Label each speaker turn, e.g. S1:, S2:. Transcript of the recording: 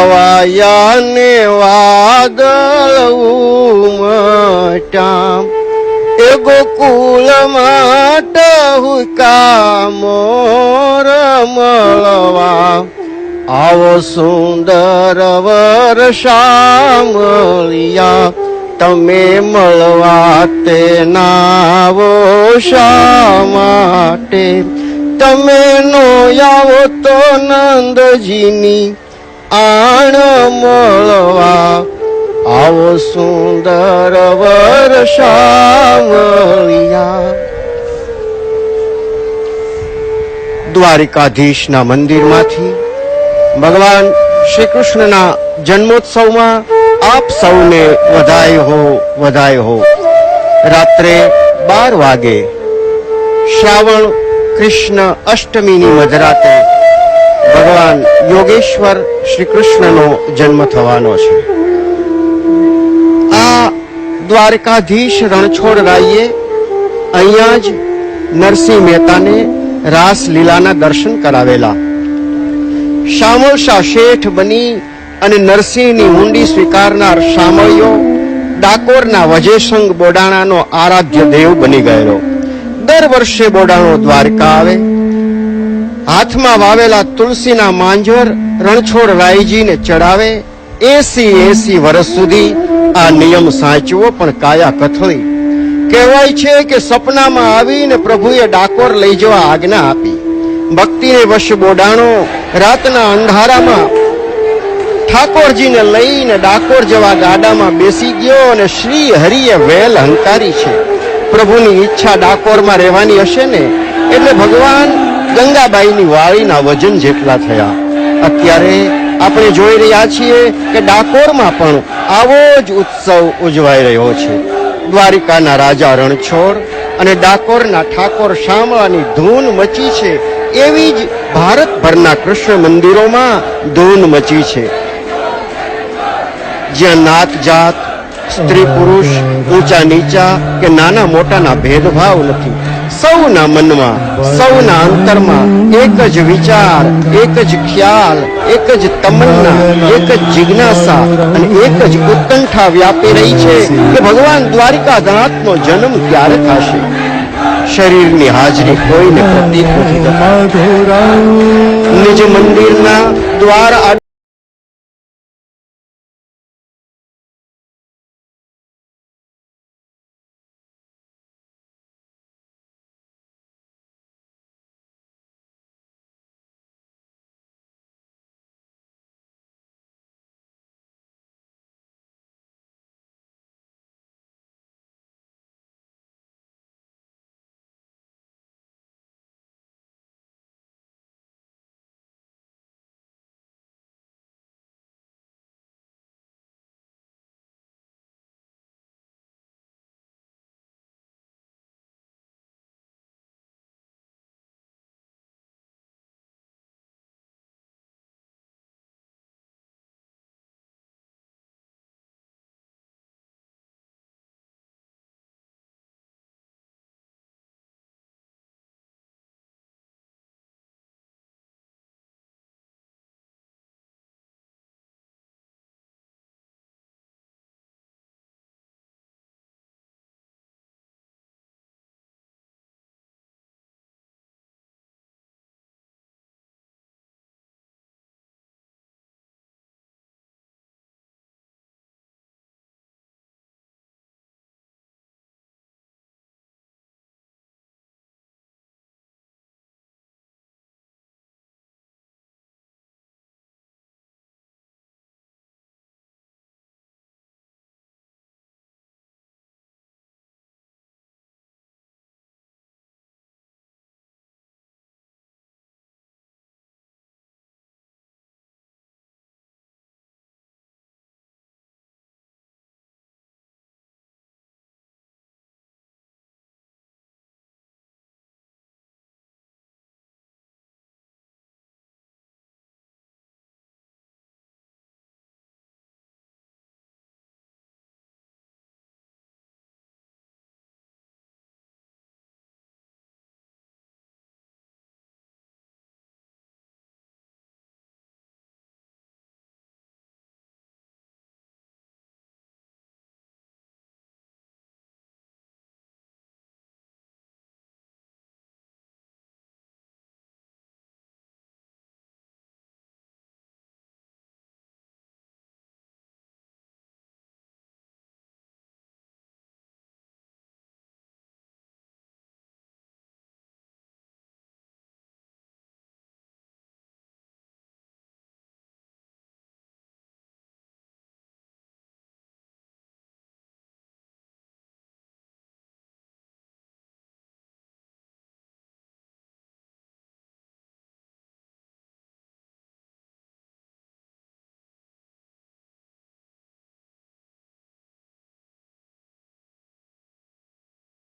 S1: કેવાવાયાને વાદળ ઉમટ્યા એ ગોકુળમાં ટહુકા મોર મળવા આવો સુંદર વર્ષામળિયા તમે મળવા તે નાવો શા માટે તમે નો આવો તો નંદજીની આણ મળવા આવો સુંદર વર્ષામળિયા. દ્વારિકાધીશના મંદિરમાંથી ભગવાન શ્રી કૃષ્ણના જન્મોત્સવમાં આપ સૌને વધાય હો. રાત્રે 12 વાગે શ્રાવણ કૃષ્ણ અષ્ટમીની મધરાતે ભગવાન યોગેશ્વર શ્રી કૃષ્ણનો જન્મ થવાનો છે. આ દ્વારકાધીશ રણછોડરાયે અહીંયા જ નરસિંહ મહેતાને રાસલીલાના દર્શન કરાવેલા. શામળશા શેઠ બની અને નરસિંહની હુંડી સ્વીકારનાર શામળિયો ડાકોરના વજેસંગ બોડાણાનો આરાધ્ય દેવ બની ગયેલો. દર વર્ષે બોડાણો દ્વારકા આવે. હાથમાં વાવેલા તુલસીના માંજર રણછોડરાયજીને ચડાવે. 80 વર્ષ સુધી આ નિયમ સાચવો, પણ કાયા કથળી. કહેવાય છે કે સપનામાં આવીને પ્રભુએ ડાકોર લઈ જવા આજ્ઞા આપી. ભક્તિને વશ બોડાણો રાતના અંધારામાં ઠાકોરજીને લઈને ડાકોર જવા ગાડામાં બેસી ગયો અને શ્રી હરિએ વેલ હંકારી છે. પ્રભુની ઈચ્છા ડાકોરમાં રહેવાની હશે ને એટલે ભગવાન ગંગાબાઈની વાળીના વજન જેટલા થયા. અત્યારે આપણે જોઈ રહ્યા છીએ કે ડાકોરમાં પણ આવો જ ઉત્સવ ઉજવાઈ રહ્યો છે. દ્વારિકાના રાજા રણછોડ અને ડાકોરના ઠાકોર શામળાની ધૂન મચી છે. એવી જ ભારતભરના કૃષ્ણ મંદિરોમાં ધૂન મચી છે, જ્યાં નાત જાત, સ્ત્રી પુરુષ, ઊંચા નીચા કે નાના મોટાના ભેદભાવ નથી. સૌના મનમાં, સૌના અંતરમાં એક જ વિચાર, એક જ ખ્યાલ, એક જ તમન્ના, એક જ જિજ્ઞાસા અને એક જ ઉત્કંઠા વ્યાપી રહી છે કે ભગવાન દ્વારિકાનાથનો જન્મ ક્યારે થશે. શરીરની હાજરી કોઈને પ્રતીક નથી થતા. નિજ મંદિરના દ્વાર